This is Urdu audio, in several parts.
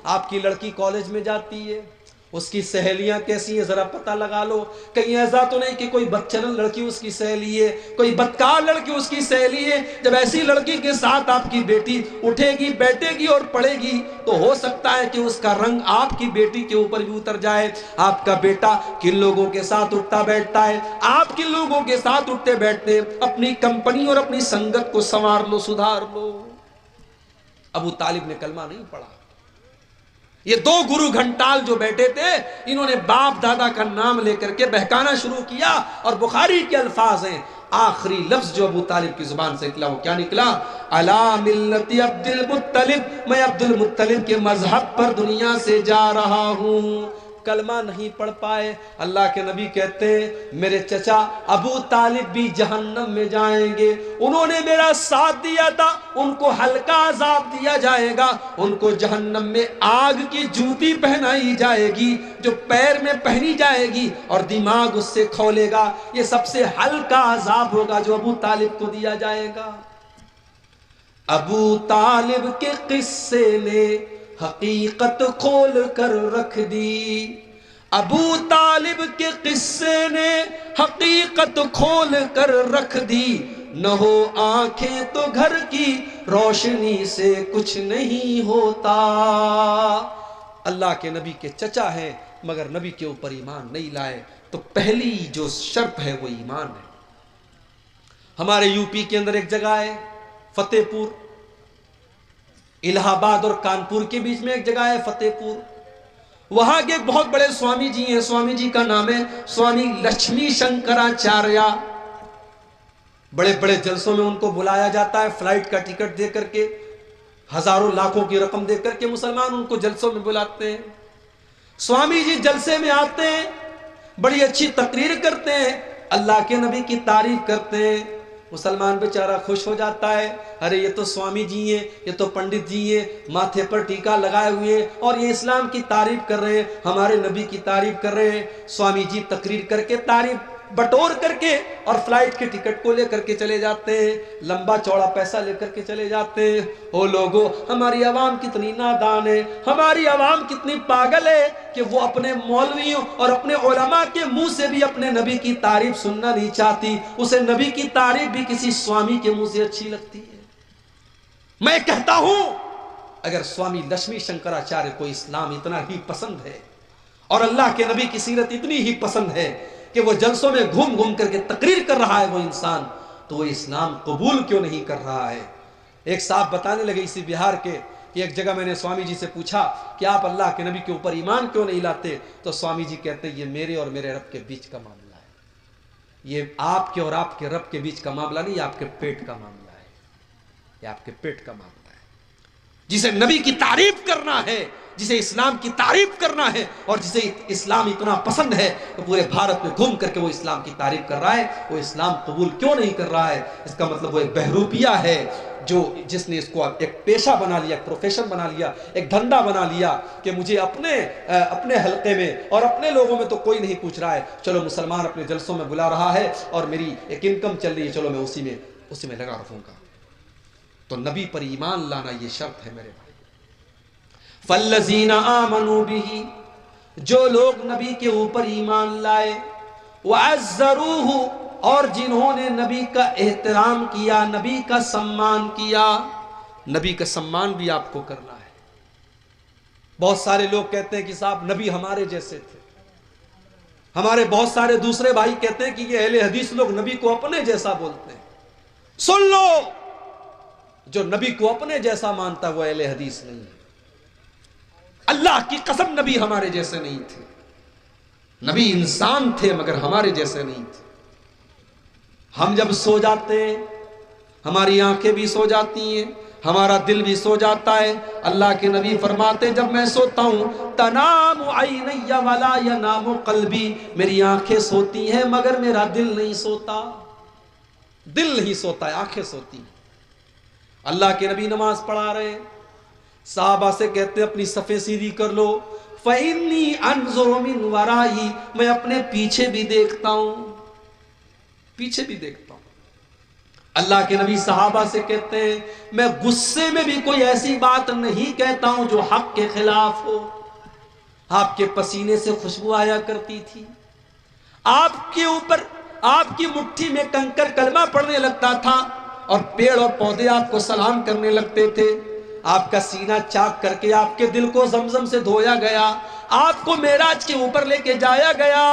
آپ کی لڑکی کالج میں جاتی ہے، اس کی سہیلیاں کیسی ہیں ذرا پتہ لگا لو. کہیں ایسا تو نہیں کہ کوئی بدچلن لڑکی اس کی سہیلی ہے، کوئی بدکار لڑکی اس کی سہیلی ہے. جب ایسی لڑکی کے ساتھ آپ کی بیٹی اٹھے گی، بیٹھے گی اور پڑھے گی تو ہو سکتا ہے کہ اس کا رنگ آپ کی بیٹی کے اوپر بھی اتر جائے. آپ کا بیٹا کن لوگوں کے ساتھ اٹھتا بیٹھتا ہے، آپ کن لوگوں کے ساتھ اٹھتے بیٹھتے، اپنی کمپنی اور اپنی سنگت کو سنوار لو، سدھار لو. ابو طالب نے کلمہ نہیں پڑھا. یہ دو گرو گھنٹال جو بیٹھے تھے، انہوں نے باپ دادا کا نام لے کر کے بہکانا شروع کیا. اور بخاری کے الفاظ ہیں، آخری لفظ جو ابو طالب کی زبان سے نکلا وہ کیا نکلا؟ علی ملت عبد المطلب، میں عبد المطلب کے مذہب پر دنیا سے جا رہا ہوں. کلمہ نہیں پڑھ پائے. اللہ کے نبی کہتے ہیں میرے چچا ابو طالب بھی جہنم میں جائیں گے، انہوں نے میرا ساتھ دیا تھا، ان کو ہلکا عذاب دیا جائے گا، ان کو جہنم میں آگ کی جوتی پہنائی جائے گی جو پیر میں پہنی جائے گی اور دماغ اس سے کھولے گا. یہ سب سے ہلکا عذاب ہوگا جو ابو طالب کو دیا جائے گا. ابو طالب کے قصے نے حقیقت کھول کر رکھ دی، ابو طالب کے قصے نے حقیقت کھول کر رکھ دی. نہ ہو آنکھیں تو گھر کی روشنی سے کچھ نہیں ہوتا. اللہ کے نبی کے چچا ہیں مگر نبی کے اوپر ایمان نہیں لائے. تو پہلی جو شرط ہے وہ ایمان ہے. ہمارے یو پی کے اندر ایک جگہ ہے فتح پور، الہ آباد اور کانپور کے بیچ میں ایک جگہ ہے فتح پور. وہاں کے ایک بہت بڑے سوامی جی ہیں، سوامی جی کا نام ہے سوامی لکشمی شنکراچاریہ. بڑے بڑے جلسوں میں ان کو بلایا جاتا ہے، فلائٹ کا ٹکٹ دے کر کے، ہزاروں لاکھوں کی رقم دے کر کے مسلمان ان کو جلسوں میں بلاتے ہیں. سوامی جی جلسے میں آتے ہیں، بڑی اچھی تقریر کرتے ہیں، اللہ کے نبی کی تعریف کرتے ہیں. مسلمان بیچارہ خوش ہو جاتا ہے، ارے یہ تو سوامی جی ہیں، یہ تو پنڈت جی ہیں، ماتھے پر ٹیکا لگائے ہوئے ہیں اور یہ اسلام کی تعریف کر رہے ہیں، ہمارے نبی کی تعریف کر رہے ہیں. سوامی جی تقریر کر کے، تعریف بٹور کر کے اور فلائٹ کے ٹکٹ کو لے کر کے چلے جاتے ہیں، لمبا چوڑا پیسہ لے کر کے چلے جاتے ہیں. او لوگو، ہماری عوام کتنی نادان ہے، ہماری عوام کتنی پاگل ہے کہ وہ اپنے مولویوں اور اپنے علماء کے منہ سے بھی اپنے نبی کی تعریف سننا نہیں چاہتی. اسے نبی کی تعریف بھی کسی سوامی کے منہ سے اچھی لگتی ہے. میں کہتا ہوں اگر سوامی لکشمی شنکراچاریہ کو اسلام اتنا ہی پسند ہے اور اللہ کے نبی کی سیرت اتنی ہی پسند ہے کہ وہ جلسوں میں گھوم گھوم کر کے تقریر کر رہا ہے وہ انسان، تو وہ اسلام قبول کیوں نہیں کر رہا ہے؟ ایک صاحب بتانے لگے اسی بہار کے کہ ایک جگہ میں نے سوامی جی سے پوچھا کہ آپ اللہ کے نبی کے اوپر ایمان کیوں نہیں لاتے؟ تو سوامی جی کہتے ہیں یہ میرے اور میرے رب کے بیچ کا معاملہ ہے، یہ آپ کے اور آپ کے رب کے بیچ کا معاملہ نہیں، یہ آپ کے پیٹ کا معاملہ ہے، یہ آپ کے پیٹ کا معاملہ ہے. جسے نبی کی تعریف کرنا ہے، جسے اسلام کی تعریف کرنا ہے اور جسے اسلام اتنا پسند ہے تو پورے بھارت میں گھوم کر کے وہ اسلام کی تعریف کر رہا ہے، وہ اسلام قبول کیوں نہیں کر رہا ہے؟ اس کا مطلب وہ ایک بہروپیہ ہے جس نے اس کو ایک پیشہ بنا لیا، ایک پروفیشن بنا لیا، ایک دھندا بنا لیا کہ مجھے اپنے حلقے میں اور اپنے لوگوں میں تو کوئی نہیں پوچھ رہا ہے، چلو مسلمان اپنے جلسوں میں بلا رہا ہے اور میری ایک انکم چل رہی ہے، چلو میں اسی میں لگا رہوں گا. تو نبی پر ایمان لانا یہ شرط ہے میرے بھائی. فالذین آمنوا بہ، جو لوگ نبی کے اوپر ایمان لائے، وعزروہ، اور جنہوں نے نبی کا احترام کیا، نبی کا سمان کیا. نبی کا سمان بھی آپ کو کرنا ہے. بہت سارے لوگ کہتے ہیں کہ صاحب نبی ہمارے جیسے تھے. ہمارے بہت سارے دوسرے بھائی کہتے ہیں کہ یہ اہل حدیث لوگ نبی کو اپنے جیسا بولتے ہیں. سن لو، جو نبی کو اپنے جیسا مانتا وہ اہل حدیث نہیں ہے. اللہ کی قسم نبی ہمارے جیسے نہیں تھے. نبی انسان تھے مگر ہمارے جیسے نہیں تھے. ہم جب سو جاتے ہیں ہماری آنکھیں بھی سو جاتی ہیں، ہمارا دل بھی سو جاتا ہے. اللہ کے نبی فرماتے جب میں سوتا ہوں تنام عینی ولا ینام قلبی، میری آنکھیں سوتی ہیں مگر میرا دل نہیں سوتا. دل نہیں سوتا ہے، آنکھیں سوتی ہیں. اللہ کے نبی نماز پڑھا رہے، صحابہ سے کہتے ہیں اپنی صفیں سیدھی کر لو. فَإِنِّي أَنظُرُ مِنْ وَرَائِي، میں اپنے پیچھے بھی دیکھتا ہوں، پیچھے بھی دیکھتا ہوں. اللہ کے نبی صحابہ سے کہتے ہیں میں غصے میں بھی کوئی ایسی بات نہیں کہتا ہوں جو حق کے خلاف ہو. آپ کے پسینے سے خوشبو آیا کرتی تھی، آپ کے اوپر آپ کی مٹھی میں کنکر کلمہ پڑنے لگتا تھا، اور پیڑ اور پودے آپ کو سلام کرنے لگتے تھے. آپ کا سینہ چاک کر کے آپ کے دل کو زمزم سے دھویا گیا، آپ کو معراج کے اوپر لے کے جایا گیا.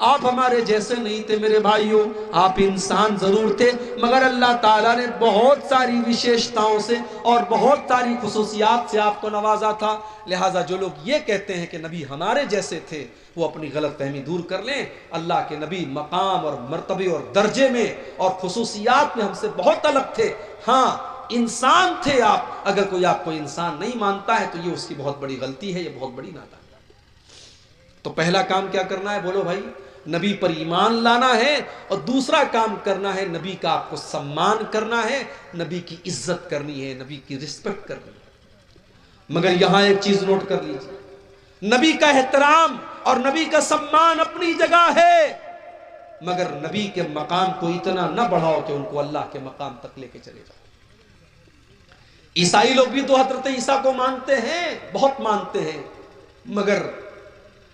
آپ ہمارے جیسے نہیں تھے میرے بھائیوں، آپ انسان ضرور تھے، مگر اللہ تعالیٰ نے بہت ساری وشیشتاؤں سے اور بہت ساری خصوصیات سے آپ کو نوازا تھا. لہٰذا جو لوگ یہ کہتے ہیں کہ نبی ہمارے جیسے تھے، وہ اپنی غلط فہمی دور کر لیں. اللہ کے نبی مقام اور مرتبے اور درجے میں اور خصوصیات میں ہم سے بہت الگ تھے. ہاں انسان تھے آپ. اگر کوئی آپ کو انسان نہیں مانتا ہے تو یہ اس کی بہت بڑی غلطی ہے، یہ بہت بڑی نادانی. تو پہلا کام کیا کرنا ہے؟ بولو بھائی، نبی پر ایمان لانا ہے، اور دوسرا کام کرنا ہے نبی کا آپ کو سمان کرنا ہے، نبی کی عزت کرنی ہے، نبی کی رسپیکٹ کرنی ہے. مگر یہاں ایک چیز نوٹ کر لیجیے، نبی کا احترام اور نبی کا سمان اپنی جگہ ہے، مگر نبی کے مقام کو اتنا نہ بڑھاؤ کہ ان کو اللہ کے مقام تک لے کے چلے جاؤ. عیسائی لوگ بھی تو حضرت عیسیٰ کو مانتے ہیں، بہت مانتے ہیں، مگر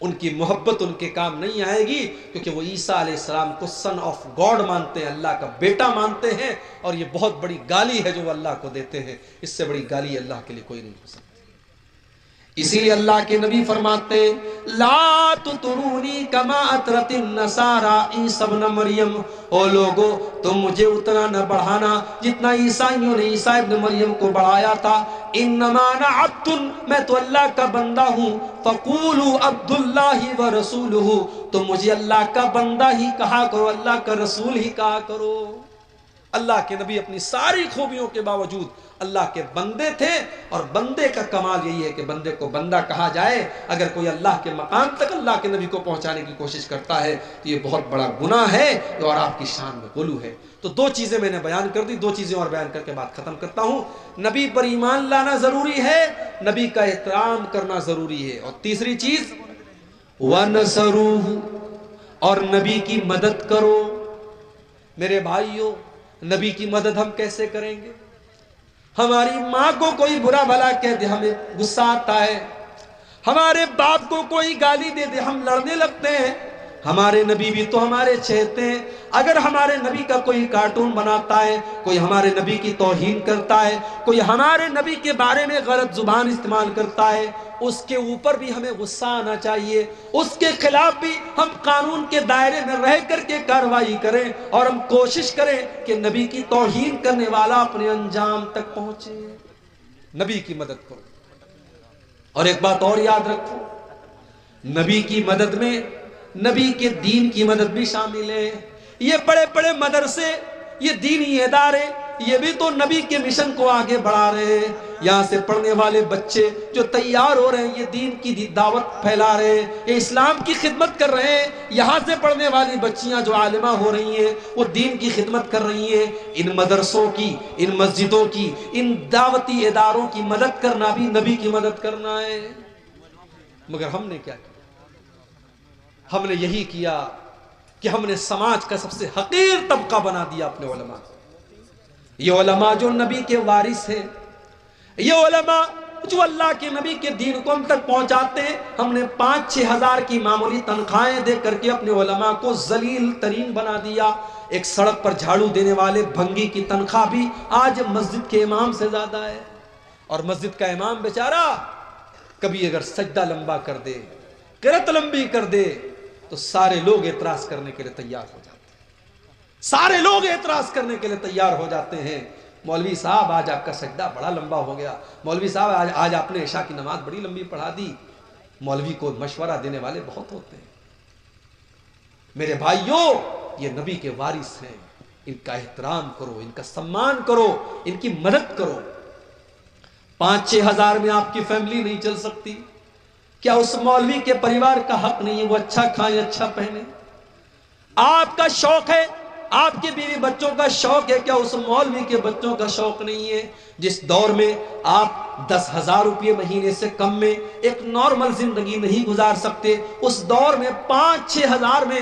ان کی محبت ان کے کام نہیں آئے گی، کیونکہ وہ عیسیٰ علیہ السلام کو سن آف گاڈ مانتے ہیں، اللہ کا بیٹا مانتے ہیں. اور یہ بہت بڑی گالی ہے جو وہ اللہ کو دیتے ہیں، اس سے بڑی گالی اللہ کے لیے کوئی نہیں ہو سکتی. اسی لیے اللہ کے نبی فرماتے لا تطرونی کما اطرت النصارى عیسی ابن مریم، او لوگو تم مجھے اتنا نہ بڑھانا جتنا عیسائیوں نے عیسیٰ ابن مریم کو بڑھایا تھا. انما انا عبد، میں تو اللہ کا بندہ ہوں. فقولوا عبد اللہ ورسولہ، تو مجھے اللہ کا بندہ ہی کہا کرو، اللہ کا رسول ہی کہا کرو. اللہ کے نبی اپنی ساری خوبیوں کے باوجود اللہ کے بندے تھے، اور بندے کا کمال یہی ہے کہ بندے کو بندہ کہا جائے. اگر کوئی اللہ کے مقام تک اللہ کے نبی کو پہنچانے کی کوشش کرتا ہے تو یہ بہت بڑا گناہ ہے اور آپ کی شان میں غلو ہے. تو دو چیزیں میں نے بیان کر دی، دو چیزیں اور بیان کر کے بات ختم کرتا ہوں. نبی پر ایمان لانا ضروری ہے، نبی کا احترام کرنا ضروری ہے، اور تیسری چیز وَنَصَرُوهُ، اور نبی کی مدد کرو. میرے بھائیوں، نبی کی مدد ہم کیسے کریں گے؟ ہماری ماں کو کوئی برا بھلا کہہ دے ہمیں غصہ آتا ہے، ہمارے باپ کو کوئی گالی دے دے ہم لڑنے لگتے ہیں. ہمارے نبی بھی تو ہمارے چہتے ہیں. اگر ہمارے نبی کا کوئی کارٹون بناتا ہے، کوئی ہمارے نبی کی توہین کرتا ہے، کوئی ہمارے نبی کے بارے میں غلط زبان استعمال کرتا ہے، اس کے اوپر بھی ہمیں غصہ آنا چاہیے. اس کے خلاف بھی ہم قانون کے دائرے میں رہ کر کے کارروائی کریں، اور ہم کوشش کریں کہ نبی کی توہین کرنے والا اپنے انجام تک پہنچے. نبی کی مدد کرو. اور ایک بات اور یاد رکھو، نبی کی مدد میں نبی کے دین کی مدد بھی شامل ہے. یہ بڑے بڑے مدرسے، یہ دینی ادارے، یہ بھی تو نبی کے مشن کو آگے بڑھا رہے ہیں. یہاں سے پڑھنے والے بچے جو تیار ہو رہے ہیں، یہ دین کی دعوت پھیلا رہے ہیں، یہ اسلام کی خدمت کر رہے ہیں. یہاں سے پڑھنے والی بچیاں جو عالمہ ہو رہی ہیں، وہ دین کی خدمت کر رہی ہیں. ان مدرسوں کی، ان مسجدوں کی، ان دعوتی اداروں کی مدد کرنا بھی نبی کی مدد کرنا ہے. مگر ہم نے کیا کیا؟ ہم نے یہی کیا کہ ہم نے سماج کا سب سے حقیر طبقہ بنا دیا اپنے علماء. یہ علماء جو نبی کے وارث ہیں، یہ علماء جو اللہ کے نبی کے دین کو ہم تک پہنچاتے ہیں، ہم نے 5-6 ہزار کی معمولی تنخواہیں دے کر کے اپنے علماء کو ذلیل ترین بنا دیا. ایک سڑک پر جھاڑو دینے والے بھنگی کی تنخواہ بھی آج مسجد کے امام سے زیادہ ہے. اور مسجد کا امام بیچارہ کبھی اگر سجدہ لمبا کر دے، قرات لمبی کر دے، تو سارے لوگ اعتراض کرنے کے لیے تیار ہو جاتے ہیں. سارے لوگ اعتراض کرنے کے لیے تیار ہو جاتے ہیں. مولوی صاحب آج آپ کا سجدہ بڑا لمبا ہو گیا، مولوی صاحب آج آپ نے عشاء کی نماز بڑی لمبی پڑھا دی. مولوی کو مشورہ دینے والے بہت ہوتے ہیں. میرے بھائیوں، یہ نبی کے وارث ہیں، ان کا احترام کرو، ان کا سمان کرو، ان کی مدد کرو. 5-6 ہزار میں آپ کی فیملی نہیں چل سکتی. کیا اس مولوی کے پریوار کا حق نہیں ہے وہ اچھا کھائیں، اچھا پہنے؟ آپ کا شوق ہے، آپ کے بیوی بچوں کا شوق ہے، کیا اس مولوی کے بچوں کا شوق نہیں ہے؟ جس دور میں آپ 10,000 روپے مہینے سے کم میں ایک نارمل زندگی نہیں گزار سکتے، اس دور میں 5-6 ہزار میں